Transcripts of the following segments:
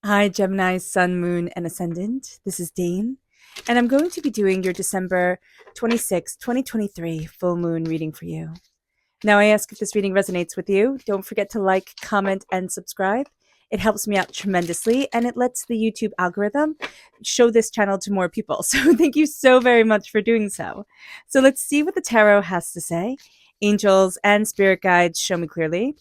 Hi, Gemini, Sun, Moon, and Ascendant. This is Dane, and I'm going to be doing your December 26, 2023 full moon reading for you. Now, I ask if this reading resonates with you. Don't forget to like, comment, and subscribe. It helps me out tremendously, and it lets the YouTube algorithm show this channel to more people. So thank you so very much for doing so. So let's see what the tarot has to say. Angels and spirit guides, show me clearly.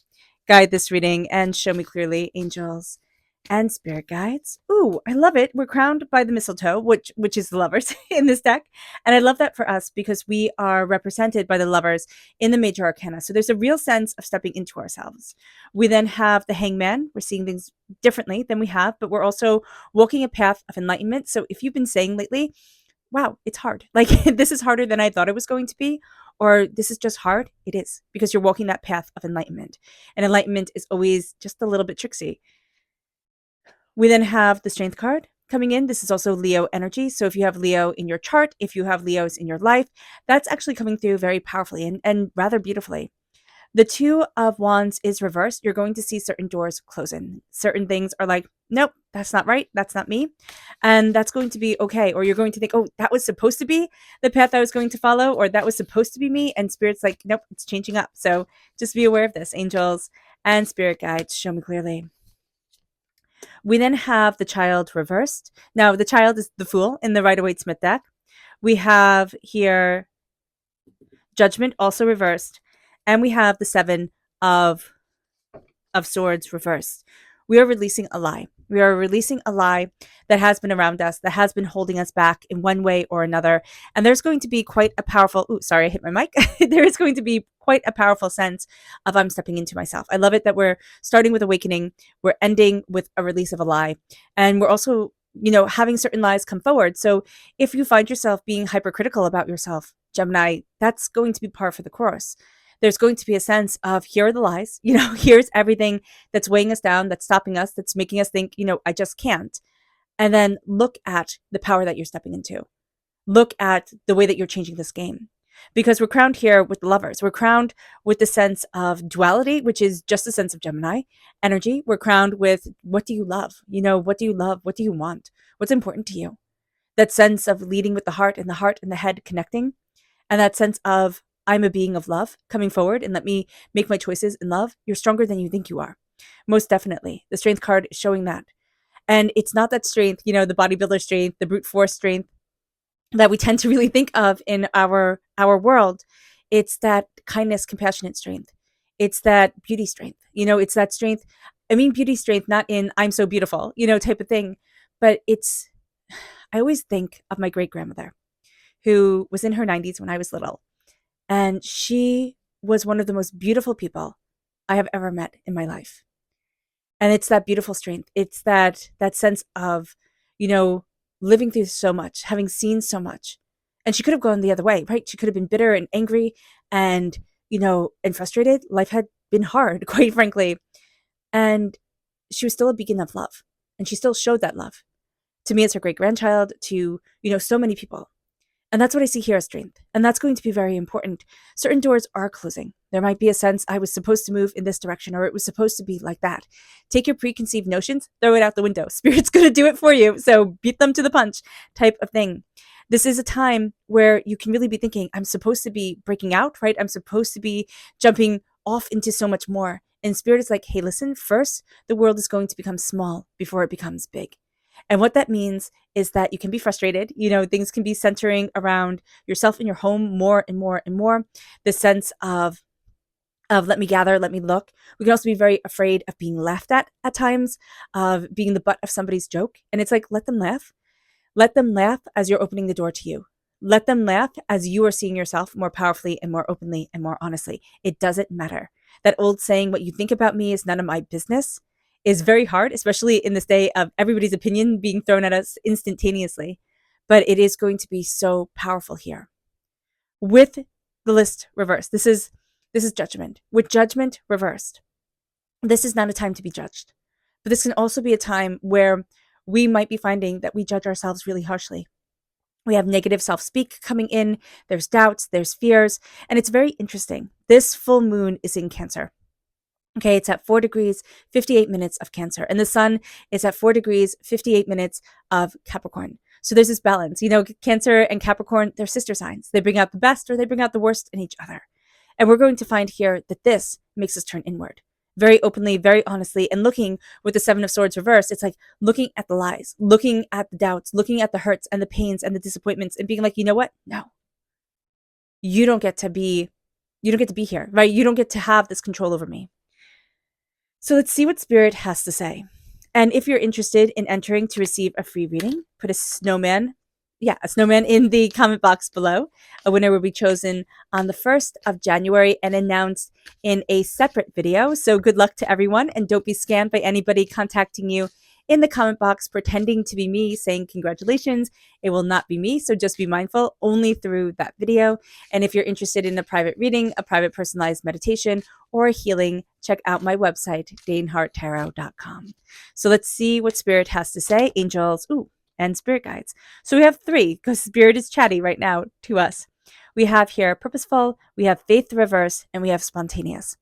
Guide this reading and show me clearly, angels and spirit guides. Ooh, I love it. We're crowned by the mistletoe, which is the lovers in this deck. And I love that for us because we are represented by the lovers in the major arcana. So there's a real sense of stepping into ourselves. We then have the hangman. We're seeing things differently than we have, but we're also walking a path of enlightenment. So if you've been saying lately, wow, it's hard. Like this is harder than I thought it was going to be, or this is just hard. It is because you're walking that path of enlightenment. And enlightenment is always just a little bit tricksy. We then have the strength card coming in. This is also Leo energy. So if you have Leo in your chart, if you have Leos in your life, that's actually coming through very powerfully and rather beautifully. The Two of Wands is reversed. You're going to see certain doors closing. Certain things are like, nope, that's not right. That's not me. And that's going to be okay. Or you're going to think, oh, that was supposed to be the path I was going to follow, or that was supposed to be me. And Spirit's like, nope, it's changing up. So just be aware of this. Angels and spirit guides, show me clearly. We then have the Child reversed. Now, the Child is the Fool in the Rider-Waite-Smith deck. We have here Judgment also reversed. And we have the Seven of Swords reversed. We are releasing a lie. We are releasing a lie that has been around us, that has been holding us back in one way or another. And there's going to be quite a powerful, sorry, I hit my mic. There is going to be quite a powerful sense of I'm stepping into myself. I love it that we're starting with awakening. We're ending with a release of a lie. And we're also, having certain lies come forward. So if you find yourself being hypercritical about yourself, Gemini, that's going to be par for the course. There's going to be a sense of here are the lies, here's everything that's weighing us down, that's stopping us, that's making us think, I just can't. And then look at the power that you're stepping into. Look at the way that you're changing this game. Because we're crowned here with the lovers. We're crowned with the sense of duality, which is just a sense of Gemini energy. We're crowned with what do you love? What do you love? What do you want? What's important to you? That sense of leading with the heart and the head connecting. And that sense of I'm a being of love coming forward and let me make my choices in love. You're stronger than you think you are. Most definitely. The strength card is showing that. And it's not that strength, the bodybuilder strength, the brute force strength that we tend to really think of in our world. It's that kindness, compassionate strength. It's that beauty strength. It's that strength. I mean, beauty strength, not in I'm so beautiful, type of thing. But I always think of my great grandmother who was in her 90s when I was little. And she was one of the most beautiful people I have ever met in my life. And it's that beautiful strength. It's that sense of, living through so much, having seen so much. And she could have gone the other way, right? She could have been bitter and angry and, and frustrated. Life had been hard, quite frankly. And she was still a beacon of love. And she still showed that love to me as her great grandchild, to, so many people. And that's what I see here as strength. And that's going to be very important. Certain doors are closing. There might be a sense I was supposed to move in this direction, or it was supposed to be like that. Take your preconceived notions, throw it out the window. Spirit's going to do it for you. So beat them to the punch type of thing. This is a time where you can really be thinking, I'm supposed to be breaking out, right? I'm supposed to be jumping off into so much more. And Spirit is like, hey, listen, first, the world is going to become small before it becomes big. And what that means is that you can be frustrated. Things can be centering around yourself in your home more and more and more. The sense of let me gather, let me look. We can also be very afraid of being laughed at times, of being the butt of somebody's joke. And it's like, let them laugh. Let them laugh as you're opening the door to you. Let them laugh as you are seeing yourself more powerfully and more openly and more honestly. It doesn't matter. That old saying, what you think about me is none of my business, is very hard, especially in this day of everybody's opinion being thrown at us instantaneously. But it is going to be so powerful here. With the list reversed, this is judgment. With judgment reversed, this is not a time to be judged. But this can also be a time where we might be finding that we judge ourselves really harshly. We have negative self-speak coming in. There's doubts, there's fears. And it's very interesting. This full moon is in Cancer. Okay, it's at 4 degrees, 58 minutes of Cancer. And the sun is at 4 degrees, 58 minutes of Capricorn. So there's this balance. Cancer and Capricorn, they're sister signs. They bring out the best or they bring out the worst in each other. And we're going to find here that this makes us turn inward very openly, very honestly, and looking with the Seven of Swords reversed. It's like looking at the lies, looking at the doubts, looking at the hurts and the pains and the disappointments and being like, you know what? No, you don't get to be here, right? You don't get to have this control over me. So let's see what Spirit has to say. And if you're interested in entering to receive a free reading, put a snowman in the comment box below. A winner will be chosen on the 1st of January and announced in a separate video. So good luck to everyone, and don't be scammed by anybody contacting you in the comment box pretending to be me saying congratulations. It will not be me, so just be mindful only through that video. And if you're interested in a private reading, a private personalized meditation, or a healing, check out my website, daneharttarot.com. So let's see what Spirit has to say. Angels, and spirit guides. So we have 3 because Spirit is chatty right now to us. We have here purposeful, we have faith reverse, and we have spontaneous.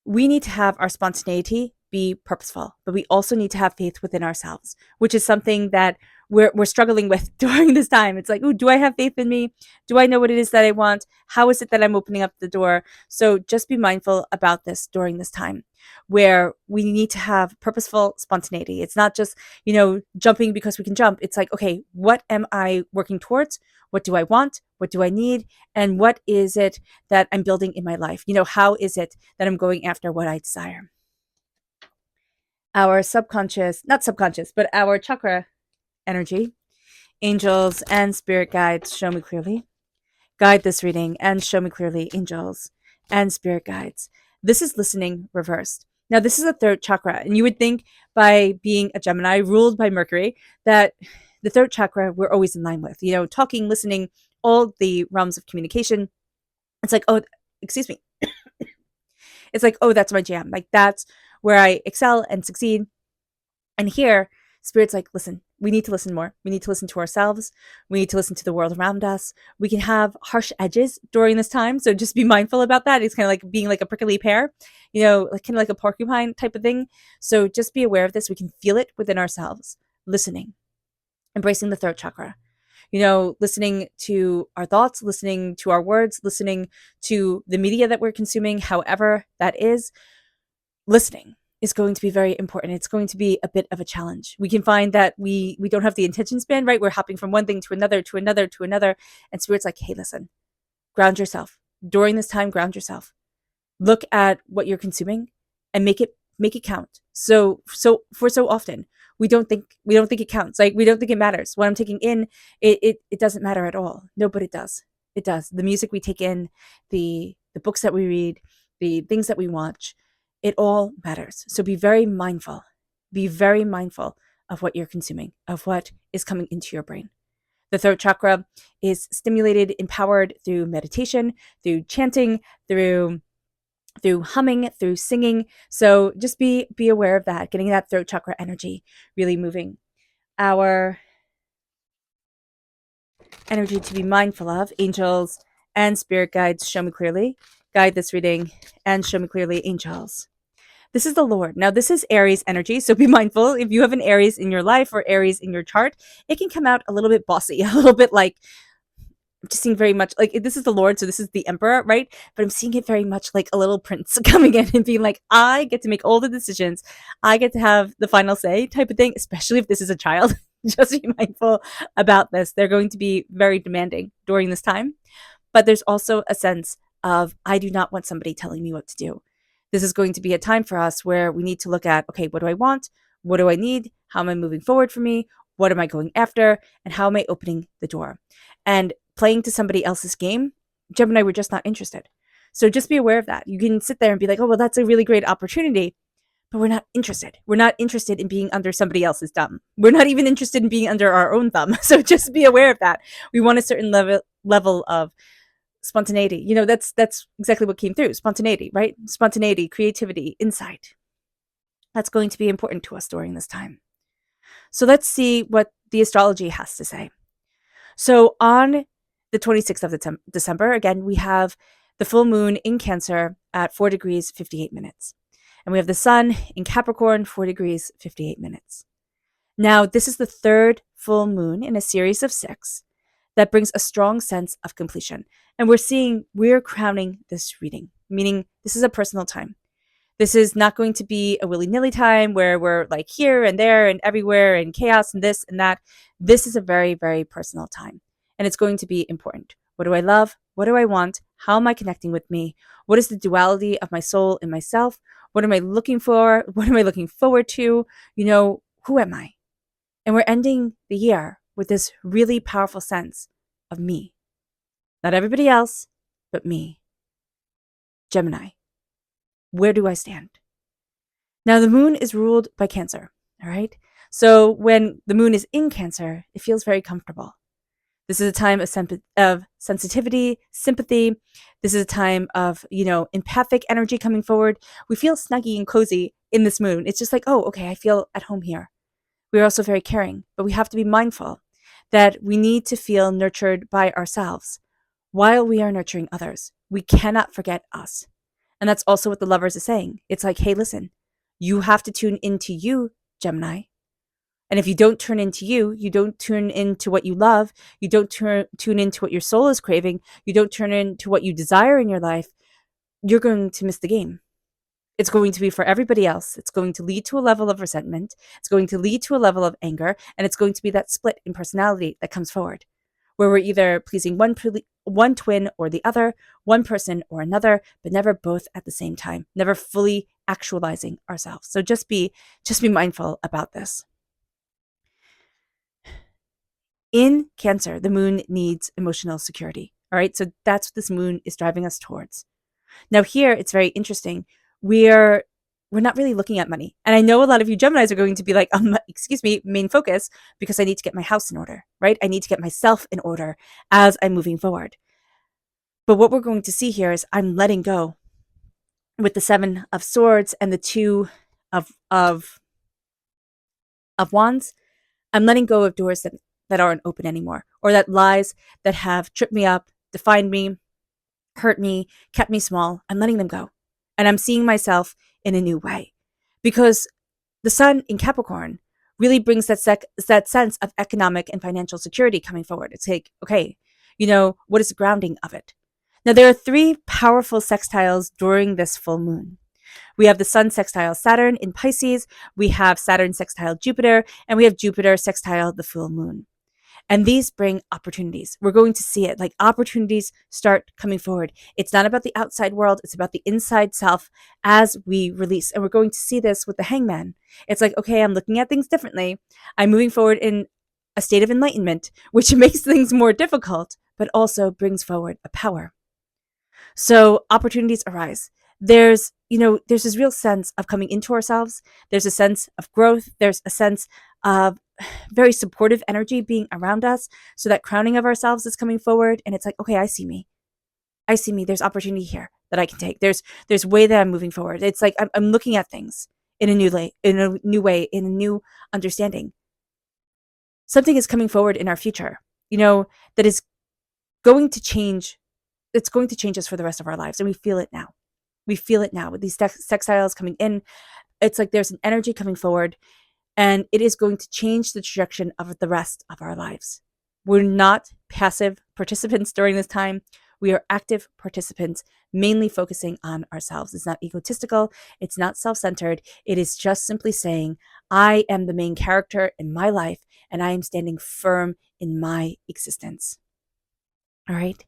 We need to have our spontaneity be purposeful, but we also need to have faith within ourselves, which is something that we're struggling with during this time. It's like, do I have faith in me? Do I know what it is that I want? How is it that I'm opening up the door? So just be mindful about this during this time where we need to have purposeful spontaneity. It's not just, jumping because we can jump. It's like, okay, what am I working towards? What do I want? What do I need? And what is it that I'm building in my life? How is it that I'm going after what I desire? Our but our chakra energy, angels and spirit guides, show me clearly. Guide this reading and show me clearly, angels and spirit guides. This is listening reversed. Now, this is the 3rd chakra, and you would think by being a Gemini ruled by Mercury that the 3rd chakra we're always in line with, talking, listening, all the realms of communication. It's like, excuse me. It's like, that's my jam. Like, that's where I excel and succeed. And here, Spirit's like, listen, we need to listen more. We need to listen to ourselves. We need to listen to the world around us. We can have harsh edges during this time, so just be mindful about that. It's kind of like being like a prickly pear, kind of like a porcupine type of thing. So just be aware of this. We can feel it within ourselves. Listening, embracing the 3rd chakra. Listening to our thoughts, listening to our words, listening to the media that we're consuming, however that is. Listening is going to be very important. It's going to be a bit of a challenge. We can find that we don't have the attention span, right? We're hopping from one thing to another, to another, to another. And Spirit's like, hey, listen, ground yourself. During this time, ground yourself. Look at what you're consuming and make it count. So often we don't think it counts. Like, we don't think it matters. What I'm taking in, it doesn't matter at all. No, but it does. It does. The music we take in, the books that we read, the things that we watch, it all matters. So be very mindful. Be very mindful of what you're consuming, of what is coming into your brain. The 3rd chakra is stimulated, empowered through meditation, through chanting, through humming, through singing. So just be aware of that, getting that 3rd chakra energy really moving. Our energy to be mindful of, angels and spirit guides, show me clearly. Guide this reading and show me clearly, angels. This is the Lord. Now, this is Aries energy, so be mindful. If you have an Aries in your life or Aries in your chart, it can come out a little bit bossy, a little bit like, I'm just seeing very much like, this is the Lord, so this is the Emperor, right? But I'm seeing it very much like a little prince coming in and being like, I get to make all the decisions. I get to have the final say type of thing, especially if this is a child. Just be mindful about this. They're going to be very demanding during this time. But there's also a sense of, I do not want somebody telling me what to do. This is going to be a time for us where we need to look at, okay, what do I want? What do I need? How am I moving forward for me? What am I going after? And how am I opening the door? And playing to somebody else's game, Gemini, we're just not interested. So just be aware of that. You can sit there and be like, oh, well, that's a really great opportunity, but we're not interested. We're not interested in being under somebody else's thumb. We're not even interested in being under our own thumb. So just be aware of that. We want a certain level of spontaneity. That's exactly what came through. Spontaneity, right? Spontaneity, creativity, insight. That's going to be important to us during this time. So let's see what the astrology has to say. So on the 26th of December, again, we have the full moon in Cancer at 4 degrees, 58 minutes. And we have the sun in Capricorn, 4 degrees, 58 minutes. Now, this is the third full moon in a series of 6 that brings a strong sense of completion. And we're crowning this reading, meaning this is a personal time. This is not going to be a willy-nilly time where we're like here and there and everywhere and chaos and this and that. This is a very, very personal time, and it's going to be important. What do I love? What do I want? How am I connecting with me? What is the duality of my soul and myself? What am I looking for? What am I looking forward to? Who am I? And we're ending the year with this really powerful sense of me. Not everybody else, but me. Gemini. Where do I stand? Now, the moon is ruled by Cancer, all right? So when the moon is in Cancer, it feels very comfortable. This is a time of sensitivity, sympathy. This is a time of, empathic energy coming forward. We feel snuggy and cozy in this moon. It's just like, oh, okay, I feel at home here. We're also very caring, but we have to be mindful that we need to feel nurtured by ourselves while we are nurturing others. We cannot forget us. And that's also what the Lovers is saying. It's like, hey, listen, you have to tune into you, Gemini. And if you don't turn into you don't tune into what you love, you don't tune into what your soul is craving, you don't turn into what you desire in your life, you're going to miss the game. It's going to be for everybody else. It's going to lead to a level of resentment. It's going to lead to a level of anger. And it's going to be that split in personality that comes forward, where we're either pleasing one twin or the other, one person or another, but never both at the same time, never fully actualizing ourselves. So just be mindful about this. In Cancer, the moon needs emotional security. All right. So that's what this moon is driving us towards. Now here, it's very interesting. We're not really looking at money. And I know a lot of you Geminis are going to be like, excuse me, main focus, because I need to get my house in order, right? I need to get myself in order as I'm moving forward. But what we're going to see here is I'm letting go with the 7 of Swords and the 2 of Wands. I'm letting go of doors that aren't open anymore, or that lies that have tripped me up, defined me, hurt me, kept me small. I'm letting them go. And I'm seeing myself in a new way, because the sun in Capricorn really brings that sense of economic and financial security coming forward. It's like, okay, what is the grounding of it? Now, there are 3 powerful sextiles during this full moon. We have the sun sextile Saturn in Pisces, we have Saturn sextile Jupiter, and we have Jupiter sextile the full moon. And these bring opportunities. We're going to see it, like opportunities start coming forward. It's not about the outside world. It's about the inside self as we release. And we're going to see this with the Hangman. It's like, okay, I'm looking at things differently. I'm moving forward in a state of enlightenment, which makes things more difficult, but also brings forward a power. So opportunities arise. There's this real sense of coming into ourselves. There's a sense of growth. There's a sense of very supportive energy being around us. So that crowning of ourselves is coming forward. And it's like, okay, I see me. There's opportunity here that I can take. There's way that I'm moving forward. It's like I'm looking at things in a new way, in a new understanding. Something is coming forward in our future, that is going to change. It's going to change us for the rest of our lives. And we feel it now. We feel it now with these sextiles coming in. It's like there's an energy coming forward, and it is going to change the trajectory of the rest of our lives. We're not passive participants during this time. We are active participants, mainly focusing on ourselves. It's not egotistical. It's not self-centered. It is just simply saying, I am the main character in my life, and I am standing firm in my existence. All right.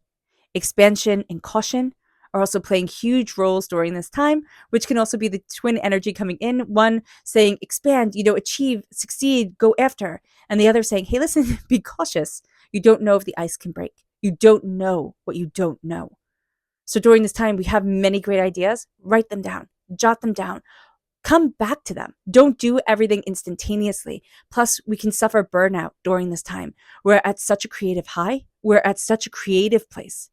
Expansion and caution are also playing huge roles during this time, which can also be the twin energy coming in. One saying, expand, achieve, succeed, go after. And the other saying, hey, listen, be cautious. You don't know if the ice can break. You don't know what you don't know. So during this time, we have many great ideas. Write them down, jot them down, come back to them. Don't do everything instantaneously. Plus, we can suffer burnout during this time. We're at such a creative high. We're at such a creative place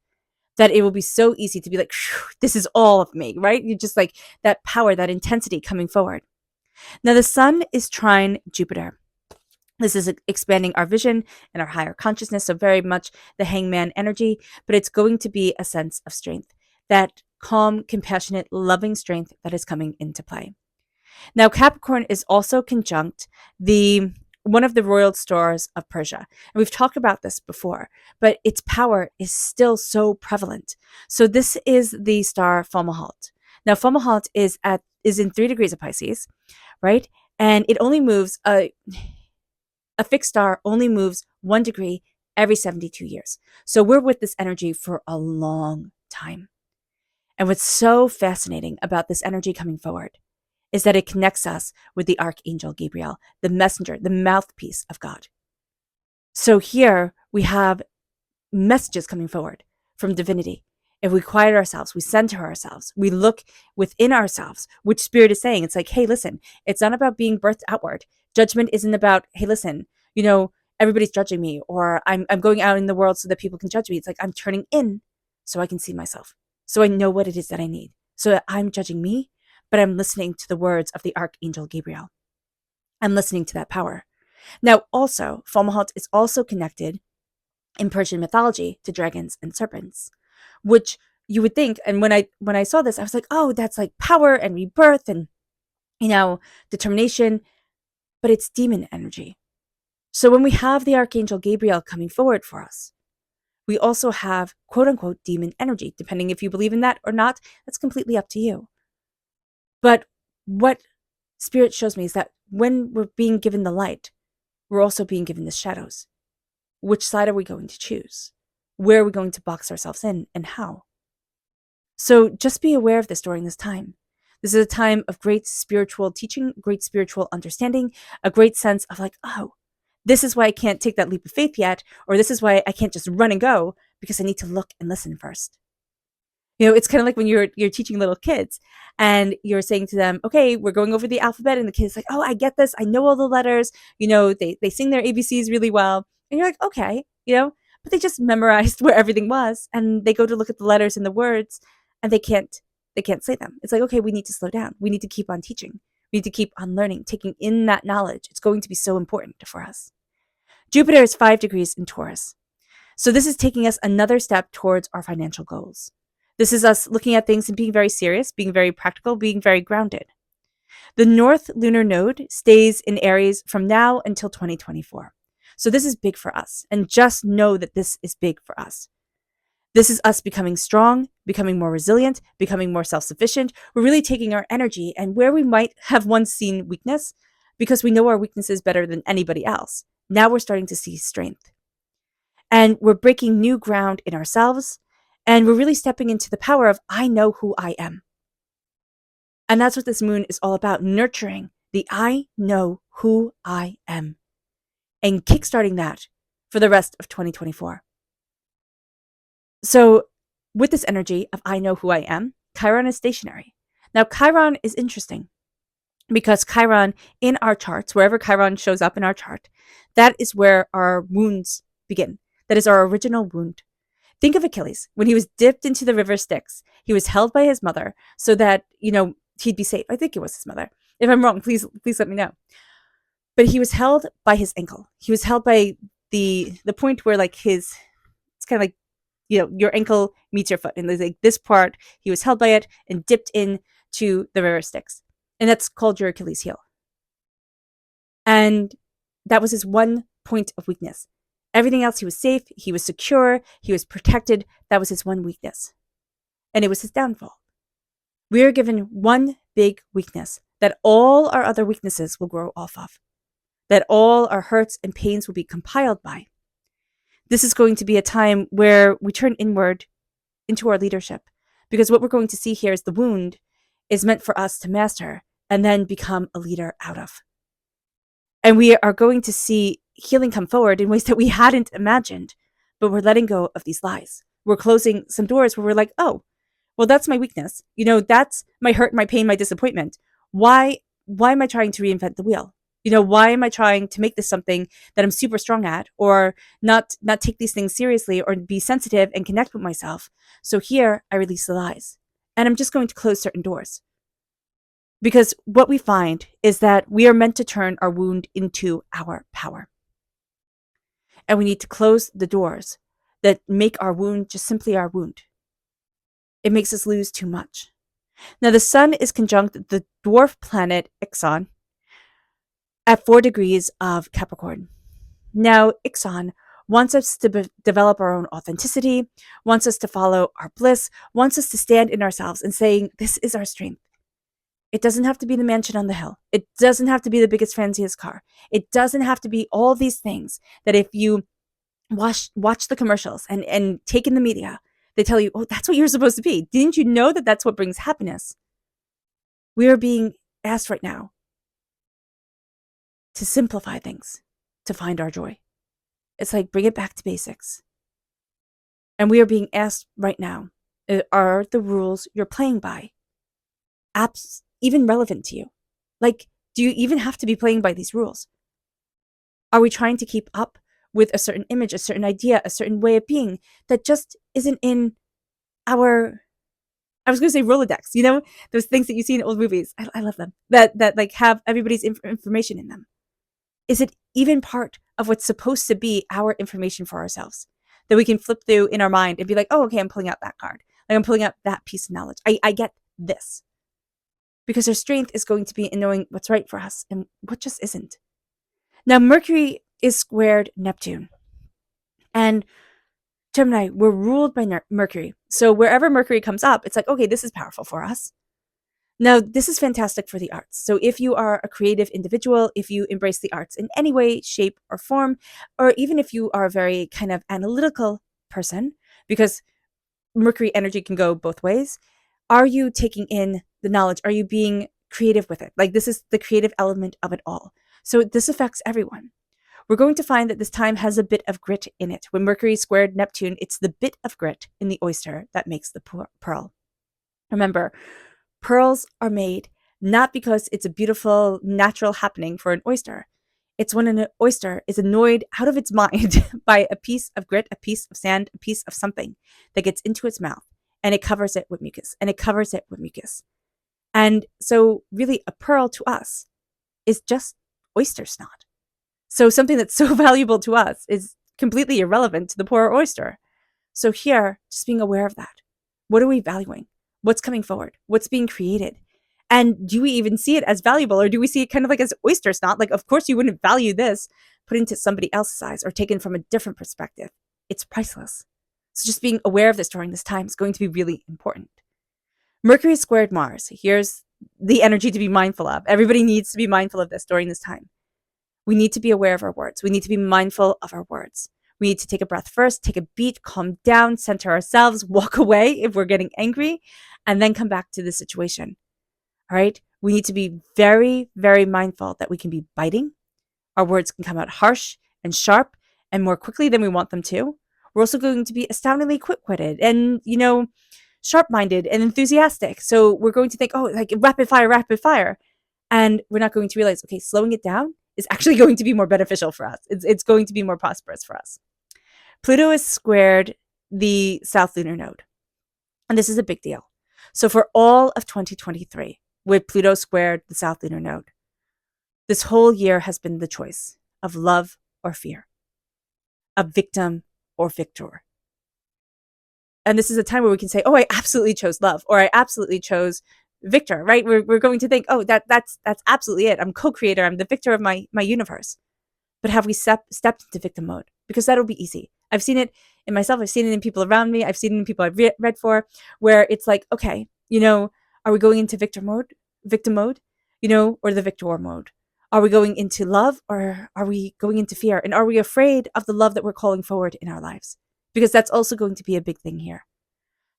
that it will be so easy to be like, this is all of me, right? You just like that power, that intensity coming forward. Now, the sun is trine Jupiter. This is expanding our vision and our higher consciousness. So very much the Hangman energy, but it's going to be a sense of strength. that calm, compassionate, loving strength that is coming into play. Now, Capricorn is also conjunct the one of the royal stars of Persia. And we've talked about this before, but its power is still so prevalent. So this is the star Fomalhaut. Now, Fomalhaut is in 3 degrees of Pisces, right? And it only moves a fixed star only moves 1 degree every 72 years. So we're with this energy for a long time. And what's so fascinating about this energy coming forward is that it connects us with the Archangel Gabriel, the messenger, the mouthpiece of God. So here we have messages coming forward from divinity. If we quiet ourselves, we center ourselves, we look within ourselves, which Spirit is saying, it's like, hey, listen, it's not about being birthed outward. Judgment isn't about, hey, listen, everybody's judging me, or I'm going out in the world so that people can judge me. It's like I'm turning in so I can see myself, so I know what it is that I need, so that I'm judging me, but I'm listening to the words of the Archangel Gabriel. I'm listening to that power. Now, also, Fomalhaut is also connected in Persian mythology to dragons and serpents, which you would think, and when I saw this, I was like, oh, that's like power and rebirth and determination, but it's demon energy. So when we have the Archangel Gabriel coming forward for us, we also have quote unquote demon energy. Depending if you believe in that or not, that's completely up to you. But what Spirit shows me is that when we're being given the light, we're also being given the shadows. Which side are we going to choose? Where are we going to box ourselves in, and how? So just be aware of this during this time. This is a time of great spiritual teaching, great spiritual understanding, a great sense of like, oh, this is why I can't take that leap of faith yet, or this is why I can't just run and go, because I need to look and listen first. It's kind of like when you're teaching little kids and you're saying to them, okay, we're going over the alphabet, and the kid's like, oh, I get this. I know all the letters. They sing their ABCs really well. And you're like, okay, but they just memorized where everything was, and they go to look at the letters and the words, and they can't say them. It's like, okay, we need to slow down. We need to keep on teaching. We need to keep on learning, taking in that knowledge. It's going to be so important for us. Jupiter is 5 degrees in Taurus. So this is taking us another step towards our financial goals. This is us looking at things and being very serious, being very practical, being very grounded. The North Lunar Node stays in Aries from now until 2024. So this is big for us. And just know that this is big for us. This is us becoming strong, becoming more resilient, becoming more self-sufficient. We're really taking our energy, and where we might have once seen weakness, because we know our weaknesses better than anybody else, now we're starting to see strength. And we're breaking new ground in ourselves, and we're really stepping into the power of, I know who I am. And that's what this moon is all about, nurturing the I know who I am and kickstarting that for the rest of 2024. So with this energy of I know who I am, Chiron is stationary. Now, Chiron is interesting because Chiron in our charts, wherever Chiron shows up in our chart, that is where our wounds begin. That is our original wound. Think of Achilles. When he was dipped into the river Styx, he was held by his mother so that, he'd be safe. I think it was his mother. If I'm wrong, please let me know. But he was held by his ankle. He was held by the point where it's kind of like, your ankle meets your foot. And there's like this part, he was held by it and dipped in to the river Styx. And that's called your Achilles heel. And that was his one point of weakness. Everything else, he was safe, he was secure, he was protected. That was his one weakness. And it was his downfall. We are given one big weakness that all our other weaknesses will grow off of, that all our hurts and pains will be compiled by. This is going to be a time where we turn inward into our leadership, because what we're going to see here is the wound is meant for us to master and then become a leader out of. And we are going to see healing come forward in ways that we hadn't imagined, but we're letting go of these lies. We're closing some doors where we're like, oh, well, that's my weakness. That's my hurt, my pain, my disappointment. Why am I trying to reinvent the wheel? Why am I trying to make this something that I'm super strong at, or not take these things seriously, or be sensitive and connect with myself? So here I release the lies, and I'm just going to close certain doors. Because what we find is that we are meant to turn our wound into our power. And we need to close the doors that make our wound just simply our wound. It makes us lose too much. Now, the sun is conjunct the dwarf planet Ixon at 4 degrees of Capricorn. Now, Ixon wants us to develop our own authenticity, wants us to follow our bliss, wants us to stand in ourselves and saying, this is our strength. It doesn't have to be the mansion on the hill. It doesn't have to be the biggest, fanciest car. It doesn't have to be all these things that if you watch the commercials and take in the media, they tell you, oh, that's what you're supposed to be. Didn't you know that that's what brings happiness? We are being asked right now to simplify things, to find our joy. It's like, bring it back to basics. And we are being asked right now, are the rules you're playing by apps even relevant to you? Like, do you even have to be playing by these rules? Are we trying to keep up with a certain image, a certain idea, a certain way of being that just isn't in our, I was going to say Rolodex, you know, those things that you see in old movies. I love them. That like have everybody's information in them. Is it even part of what's supposed to be our information for ourselves that we can flip through in our mind and be like, oh, okay, I'm pulling out that card. Like I'm pulling out that piece of knowledge. I get this. Because our strength is going to be in knowing what's right for us and what just isn't. Now, Mercury is squared Neptune. And Gemini, we're ruled by Mercury. So wherever Mercury comes up, it's like, okay, this is powerful for us. Now, this is fantastic for the arts. So if you are a creative individual, if you embrace the arts in any way, shape, or form, or even if you are a very kind of analytical person, because Mercury energy can go both ways, are you taking in the knowledge? Are you being creative with it? Like this is the creative element of it all. So this affects everyone. We're going to find that this time has a bit of grit in it. When Mercury squared Neptune, it's the bit of grit in the oyster that makes the pearl. Remember, pearls are made not because it's a beautiful natural happening for an oyster. It's when an oyster is annoyed out of its mind by a piece of grit, a piece of sand, a piece of something that gets into its mouth, and it covers it with mucus, and it covers it with mucus. And so really a pearl to us is just oyster snot. So something that's so valuable to us is completely irrelevant to the poor oyster. So here, just being aware of that. What are we valuing? What's coming forward? What's being created? And do we even see it as valuable, or do we see it kind of like as oyster snot? Like, of course you wouldn't value this put into somebody else's eyes or taken from a different perspective. It's priceless. So just being aware of this during this time is going to be really important. Mercury squared Mars. Here's the energy to be mindful of. Everybody needs to be mindful of this during this time. We need to be aware of our words. We need to be mindful of our words. We need to take a breath first, take a beat, calm down, center ourselves, walk away if we're getting angry, and then come back to the situation. All right? We need to be very, very mindful that we can be biting. Our words can come out harsh and sharp and more quickly than we want them to. We're also going to be astoundingly quick-witted and, sharp-minded and enthusiastic. So we're going to think, oh, like rapid fire. And we're not going to realize, okay, slowing it down is actually going to be more beneficial for us. It's going to be more prosperous for us. Pluto is squared the South Lunar Node. And this is a big deal. So for all of 2023, with Pluto squared the South Lunar Node, this whole year has been the choice of love or fear, of victim or victor. And this is a time where we can say, oh, I absolutely chose love, or I absolutely chose victor, right? We're going to think, oh, that's absolutely it. I'm co-creator. I'm the victor of my universe. But have we stepped into victim mode? Because that'll be easy. I've seen it in myself. I've seen it in people around me. I've seen it in people I've read for, where it's like, okay, are we going into victim mode, or the victor mode? Are we going into love, or are we going into fear? And are we afraid of the love that we're calling forward in our lives? Because that's also going to be a big thing here.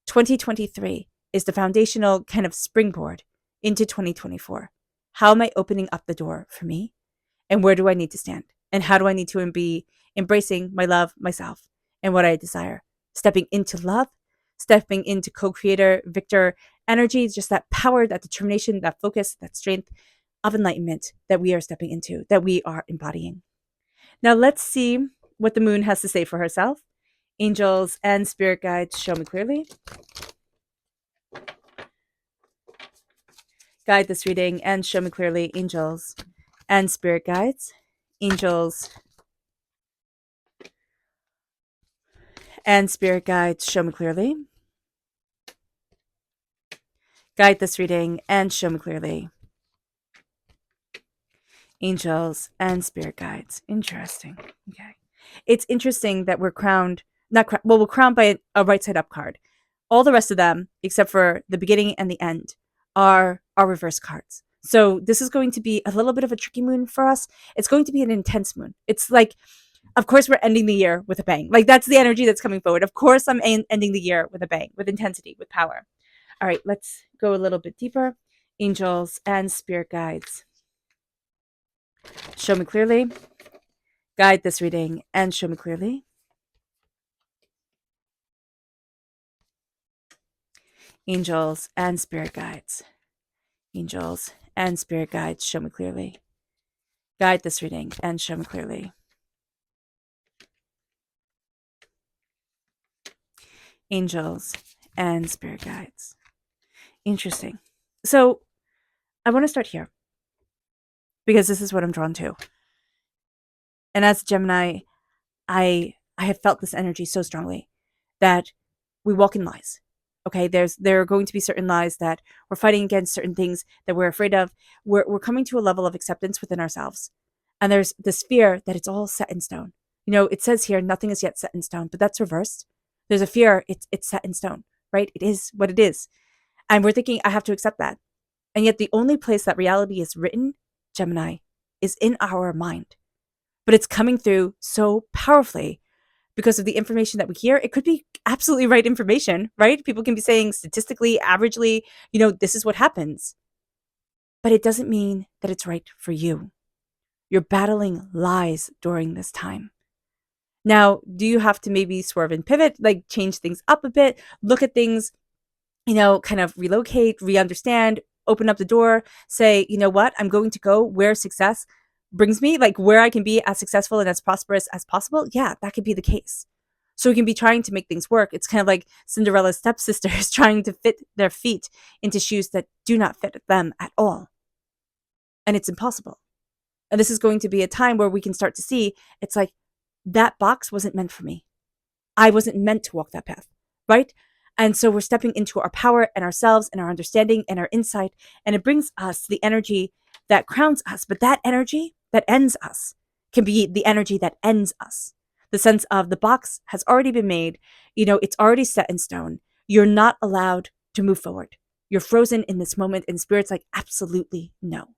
2023 is the foundational kind of springboard into 2024. How am I opening up the door for me? And where do I need to stand? And how do I need to be embracing my love, myself, and what I desire? Stepping into love, stepping into co-creator, victor energy, just that power, that determination, that focus, that strength of enlightenment that we are stepping into, that we are embodying. Now let's see what the moon has to say for herself. Angels and spirit guides, show me clearly. Guide this reading and show me clearly, angels and spirit guides. Angels and spirit guides, show me clearly. Guide this reading and show me clearly. Angels and spirit guides. Interesting. Okay. It's interesting that we're crowned, we're crowned by a right side up card. All the rest of them, except for the beginning and the end, are reverse cards. So this is going to be a little bit of a tricky moon for us. It's going to be an intense moon. It's like, of course, we're ending the year with a bang. Like, that's the energy that's coming forward. Of course, I'm ending the year with a bang, with intensity, with power. All right, let's go a little bit deeper. Angels and spirit guides. Show me clearly. Guide this reading and show me clearly. Angels and spirit guides. Angels and spirit guides, show me clearly. Guide this reading and show me clearly. Angels and spirit guides. Interesting. So I want to start here because this is what I'm drawn to. And as a Gemini, I have felt this energy so strongly that we walk in lies. Okay, there are going to be certain lies that we're fighting against, certain things that we're afraid of. We're coming to a level of acceptance within ourselves. And there's this fear that it's all set in stone. You know, it says here, nothing is yet set in stone, but that's reversed. There's a fear, it's set in stone, right? It is what it is. And we're thinking, I have to accept that. And yet the only place that reality is written, Gemini, is in our mind. But it's coming through so powerfully because of the information that we hear. It could be absolutely right information, right? People can be saying statistically, averagely, you know, this is what happens. But it doesn't mean that it's right for you. You're battling lies during this time. Now, do you have to maybe swerve and pivot, like change things up a bit, look at things, you know, kind of relocate, re-understand, open up the door, say, you know what, I'm going to go where success brings me, like where I can be as successful and as prosperous as possible? Yeah, that could be the case. So we can be trying to make things work. It's kind of like Cinderella's stepsisters trying to fit their feet into shoes that do not fit them at all. And it's impossible. And this is going to be a time where we can start to see it's like that box wasn't meant for me. I wasn't meant to walk that path, right? And so we're stepping into our power and ourselves and our understanding and our insight. And it brings us the energy that crowns us. But that energy that ends us can be the energy that ends us. The sense of the box has already been made. You know, it's already set in stone. You're not allowed to move forward. You're frozen in this moment. And Spirit's like, absolutely no.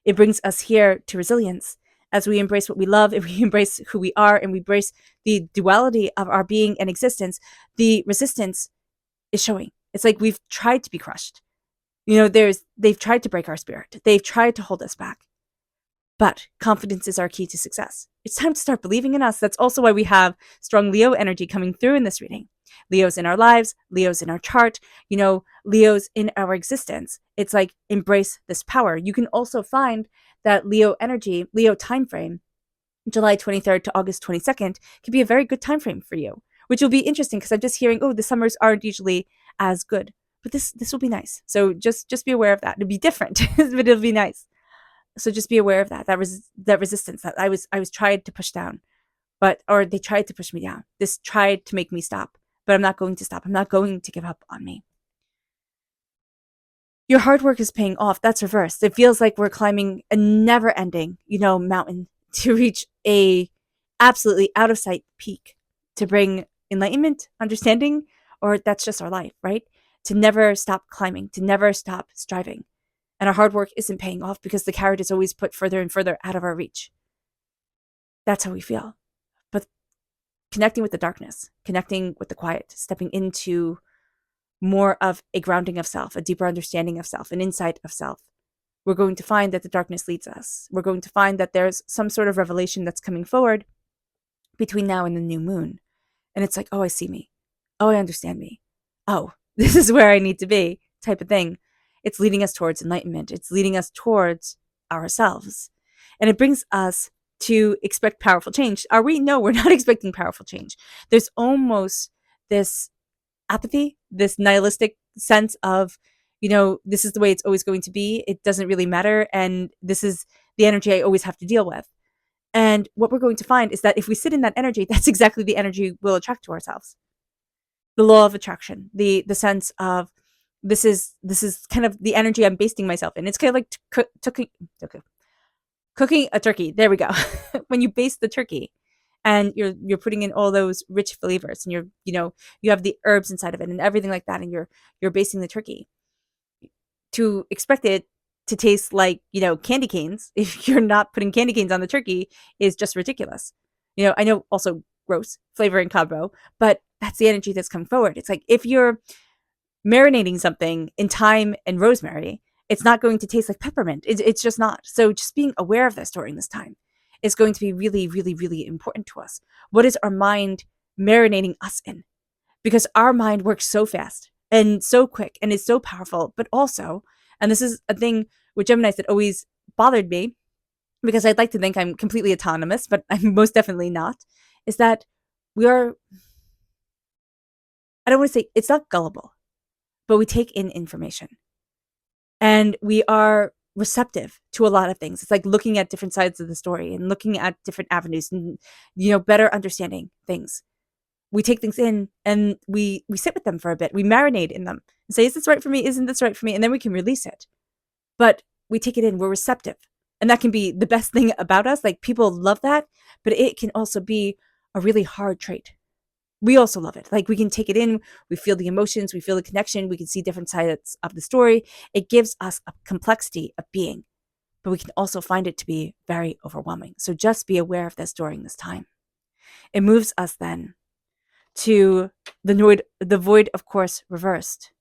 It brings us here to resilience as we embrace what we love and we embrace who we are and we embrace the duality of our being and existence. The resistance is showing. It's like we've tried to be crushed. You know, they've tried to break our spirit. They've tried to hold us back. But confidence is our key to success. It's time to start believing in us. That's also why we have strong Leo energy coming through in this reading. Leo's in our lives, Leo's in our chart, you know, Leo's in our existence. It's like embrace this power. You can also find that Leo energy, Leo time frame, July 23rd to August 22nd can be a very good time frame for you, which will be interesting because I'm just hearing, oh, the summers aren't usually as good. But this will be nice. So just be aware of that. It'll be different, but it'll be nice. So just be aware of that resistance that I was tried to push down, or they tried to push me down. This tried to make me stop, but I'm not going to stop. I'm not going to give up on me. Your hard work is paying off. That's reversed. It feels like we're climbing a never-ending, you know, mountain to reach a absolutely out of sight peak to bring enlightenment, understanding, or that's just our life, right? To never stop climbing, to never stop striving. And our hard work isn't paying off because the carrot is always put further and further out of our reach. That's how we feel. But connecting with the darkness, connecting with the quiet, stepping into more of a grounding of self, a deeper understanding of self, an insight of self, we're going to find that the darkness leads us. We're going to find that there's some sort of revelation that's coming forward between now and the new moon. And it's like, oh, I see me. Oh, I understand me. Oh, this is where I need to be, type of thing. It's leading us towards enlightenment. It's leading us towards ourselves. And it brings us to expect powerful change. Are we? No, we're not expecting powerful change. There's almost this apathy, this nihilistic sense of, you know, this is the way it's always going to be. It doesn't really matter. And this is the energy I always have to deal with. And what we're going to find is that if we sit in that energy, that's exactly the energy we'll attract to ourselves. The law of attraction, the sense of, This is kind of the energy I'm basting myself in. It's kind of like cooking a turkey. There we go. When you baste the turkey and you're putting in all those rich flavors, and you have the herbs inside of it and everything like that, and you're basting the turkey. To expect it to taste like, candy canes if you're not putting candy canes on the turkey is just ridiculous. I know, also gross, flavoring combo, but that's the energy that's coming forward. It's like if you're marinating something in thyme and rosemary, it's not going to taste like peppermint. It's just not. So just being aware of this during this time is going to be really, really, really important to us. What is our mind marinating us in? Because our mind works so fast and so quick and is so powerful, but also, and this is a thing with Geminis that always bothered me, because I'd like to think I'm completely autonomous, but I'm most definitely not, is that we are, I don't want to say it's not gullible, but we take in information and we are receptive to a lot of things. It's like looking at different sides of the story and looking at different avenues and, better understanding things. We take things in and we sit with them for a bit. We marinate in them and say, is this right for me? Isn't this right for me? And then we can release it. But we take it in, we're receptive. And that can be the best thing about us. Like, people love that, but it can also be a really hard trait. We also love it. Like, we can take it in, we feel the emotions, we feel the connection, we can see different sides of the story. It gives us a complexity of being, but we can also find it to be very overwhelming. So just be aware of this during this time. It moves us then to the void of course reversed.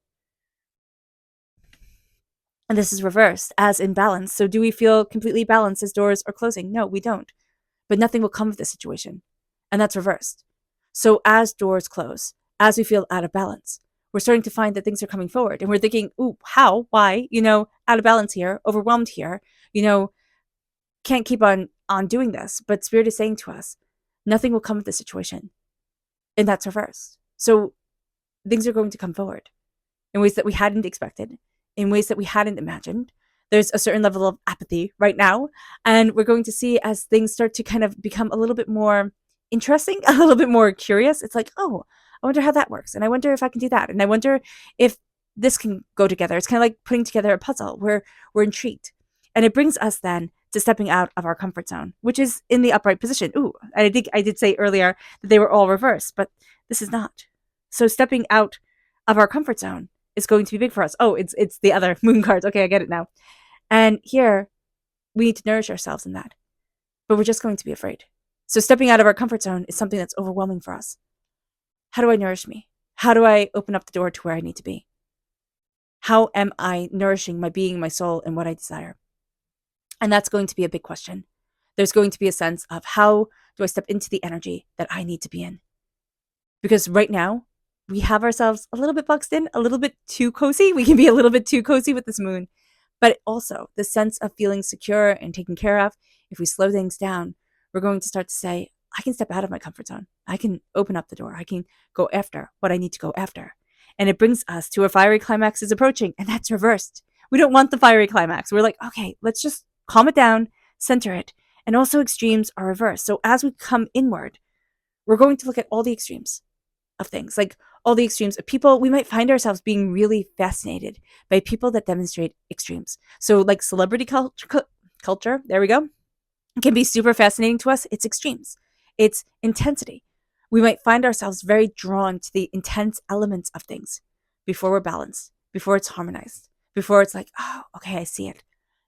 And this is reversed as imbalance. So do we feel completely balanced as doors are closing? No, we don't. But nothing will come of this situation. And that's reversed. So as doors close, as we feel out of balance, we're starting to find that things are coming forward. And we're thinking, ooh, how? Why? Out of balance here, overwhelmed here, can't keep on doing this. But Spirit is saying to us, nothing will come of this situation. And that's reversed. So things are going to come forward in ways that we hadn't expected, in ways that we hadn't imagined. There's a certain level of apathy right now. And we're going to see, as things start to kind of become a little bit more interesting, a little bit more curious, it's like, oh, I wonder how that works. And I wonder if I can do that. And I wonder if this can go together. It's kind of like putting together a puzzle where we're intrigued. And it brings us then to stepping out of our comfort zone, which is in the upright position. Ooh, I think I did say earlier that they were all reversed, but this is not. So stepping out of our comfort zone is going to be big for us. Oh, it's the other moon cards. Okay, I get it now. And here, we need to nourish ourselves in that. But we're just going to be afraid. So stepping out of our comfort zone is something that's overwhelming for us. How do I nourish me? How do I open up the door to where I need to be? How am I nourishing my being, my soul, and what I desire? And that's going to be a big question. There's going to be a sense of, how do I step into the energy that I need to be in? Because right now, we have ourselves a little bit boxed in, a little bit too cozy. We can be a little bit too cozy with this moon. But also the sense of feeling secure and taken care of, if we slow things down, we're going to start to say, I can step out of my comfort zone. I can open up the door. I can go after what I need to go after. And it brings us to a fiery climax is approaching, and that's reversed. We don't want the fiery climax. We're like, okay, let's just calm it down, center it. And also extremes are reversed. So as we come inward, we're going to look at all the extremes of things, like all the extremes of people. We might find ourselves being really fascinated by people that demonstrate extremes. So like celebrity culture, there we go. It can be super fascinating to us. It's extremes. It's intensity. We might find ourselves very drawn to the intense elements of things before we're balanced, before it's harmonized, before it's like, oh, okay, I see it.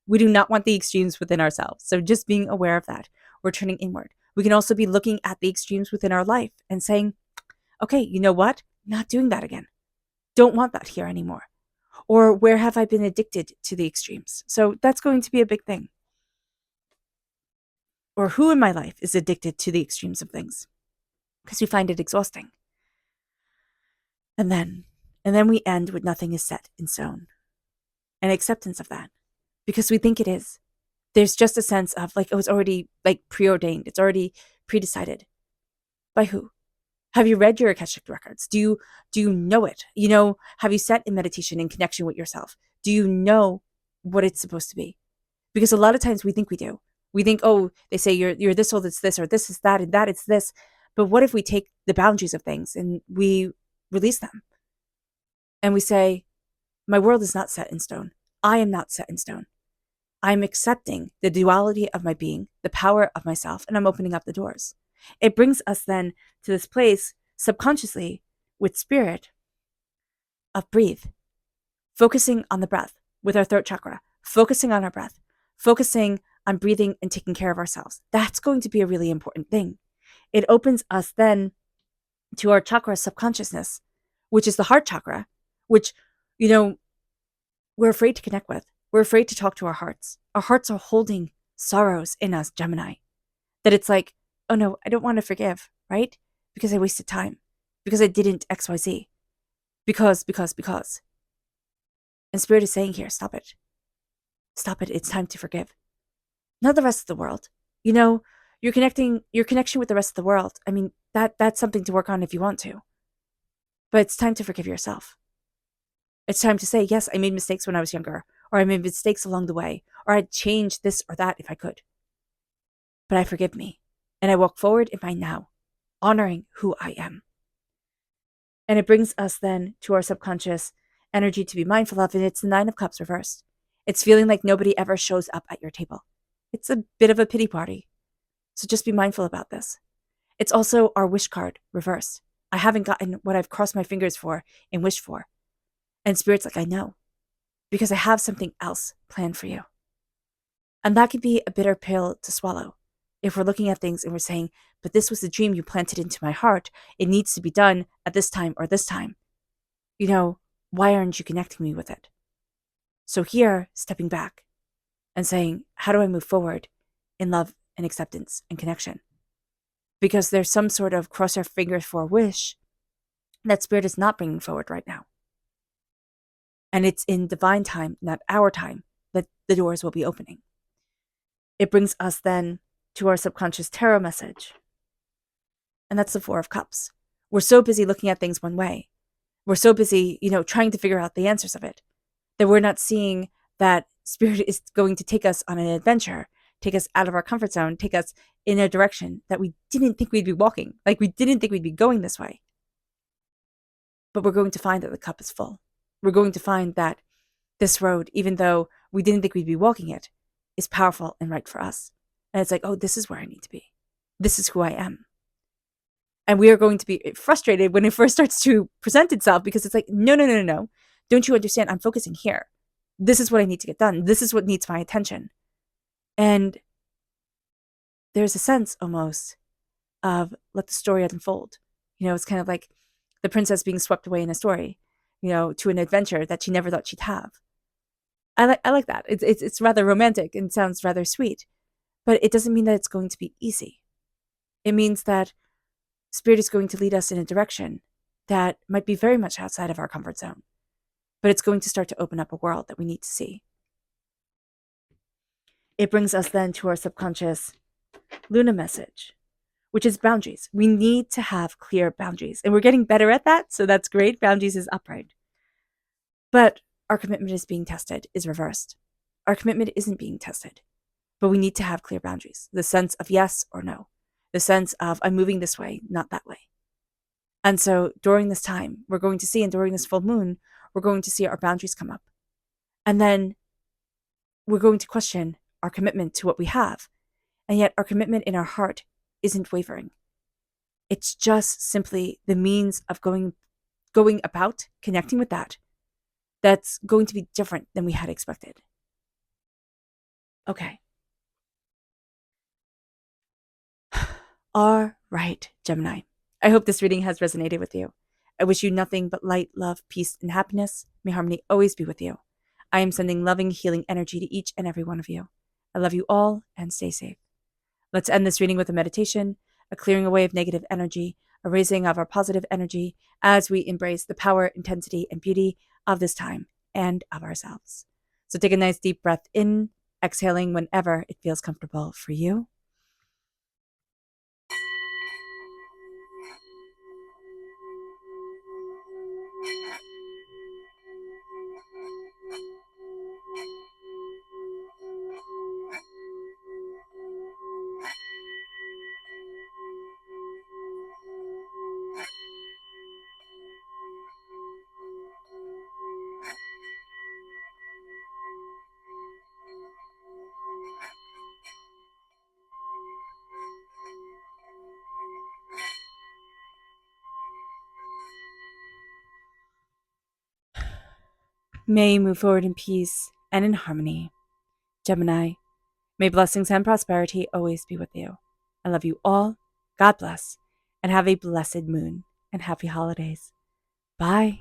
We do not want the extremes within ourselves. So just being aware of that, we're turning inward. We can also be looking at the extremes within our life and saying, okay, you know what? Not doing that again. Don't want that here anymore. Or where have I been addicted to the extremes? So that's going to be a big thing. Or who in my life is addicted to the extremes of things? Because we find it exhausting. And then we end with nothing is set in stone. And acceptance of that. Because we think it is. There's just a sense of like, it was already like preordained. It's already predecided. By who? Have you read your Akashic records? Do you know it? Have you sat in meditation in connection with yourself? Do you know what it's supposed to be? Because a lot of times we think we do. We think, oh, they say you're this old, it's this, or this is that, and that it's this. But what if we take the boundaries of things and we release them? And we say, My world is not set in stone. I am not set in stone. I'm accepting the duality of my being, the power of myself, and I'm opening up the doors. It brings us then to this place subconsciously with spirit of breathe, focusing on the breath with our throat chakra, focusing on our breath, focusing on breathing and taking care of ourselves. That's going to be a really important thing. It opens us then to our chakra subconsciousness, which is the heart chakra, which, we're afraid to connect with. We're afraid to talk to our hearts. Our hearts are holding sorrows in us, Gemini, that it's like, oh no, I don't want to forgive, right? Because I wasted time, because I didn't XYZ, because. And Spirit is saying here, stop it. Stop it. It's time to forgive. Not the rest of the world. Your connection with the rest of the world. I mean, that's something to work on if you want to. But it's time to forgive yourself. It's time to say, yes, I made mistakes when I was younger, or I made mistakes along the way, or I'd change this or that if I could. But I forgive me, and I walk forward in my now, honoring who I am. And it brings us then to our subconscious energy to be mindful of, and it's the Nine of Cups reversed. It's feeling like nobody ever shows up at your table. It's a bit of a pity party. So just be mindful about this. It's also our wish card reversed. I haven't gotten what I've crossed my fingers for and wished for. And Spirit's like, I know, because I have something else planned for you. And that could be a bitter pill to swallow. If we're looking at things and we're saying, but this was the dream you planted into my heart. It needs to be done at this time or this time. Why aren't you connecting me with it? So here, stepping back and saying, how do I move forward in love and acceptance and connection? Because there's some sort of cross our fingers for a wish that Spirit is not bringing forward right now. And it's in divine time, not our time, that the doors will be opening. It brings us then to our subconscious tarot message. And that's the Four of Cups. We're so busy looking at things one way. We're so busy, trying to figure out the answers of it, that we're not seeing that Spirit is going to take us on an adventure, take us out of our comfort zone, take us in a direction that we didn't think we'd be walking. Like we didn't think we'd be going this way. But we're going to find that the cup is full. We're going to find that this road, even though we didn't think we'd be walking it, is powerful and right for us. And it's like, oh, this is where I need to be. This is who I am. And we are going to be frustrated when it first starts to present itself because it's like, no. Don't you understand? I'm focusing here. This is what I need to get done. This is what needs my attention. And there's a sense almost of let the story unfold. It's kind of like the princess being swept away in a story, to an adventure that she never thought she'd have. I like that. It's rather romantic and sounds rather sweet, but it doesn't mean that it's going to be easy. It means that Spirit is going to lead us in a direction that might be very much outside of our comfort zone, but it's going to start to open up a world that we need to see. It brings us then to our subconscious Luna message, which is boundaries. We need to have clear boundaries, and we're getting better at that, so that's great. Boundaries is upright. But our commitment is being tested, is reversed. Our commitment isn't being tested, but we need to have clear boundaries. The sense of yes or no. The sense of I'm moving this way, not that way. And so during this time, we're going to see, and during this full moon, we're going to see our boundaries come up. And then we're going to question our commitment to what we have. And yet our commitment in our heart isn't wavering. It's just simply the means of going about connecting with that's going to be different than we had expected. Okay. All right, Gemini. I hope this reading has resonated with you. I wish you nothing but light, love, peace, and happiness. May harmony always be with you. I am sending loving, healing energy to each and every one of you. I love you all and stay safe. Let's end this reading with a meditation, a clearing away of negative energy, a raising of our positive energy as we embrace the power, intensity, and beauty of this time and of ourselves. So take a nice deep breath in, exhaling whenever it feels comfortable for you. May you move forward in peace and in harmony. Gemini, may blessings and prosperity always be with you. I love you all. God bless, and have a blessed moon and happy holidays. Bye.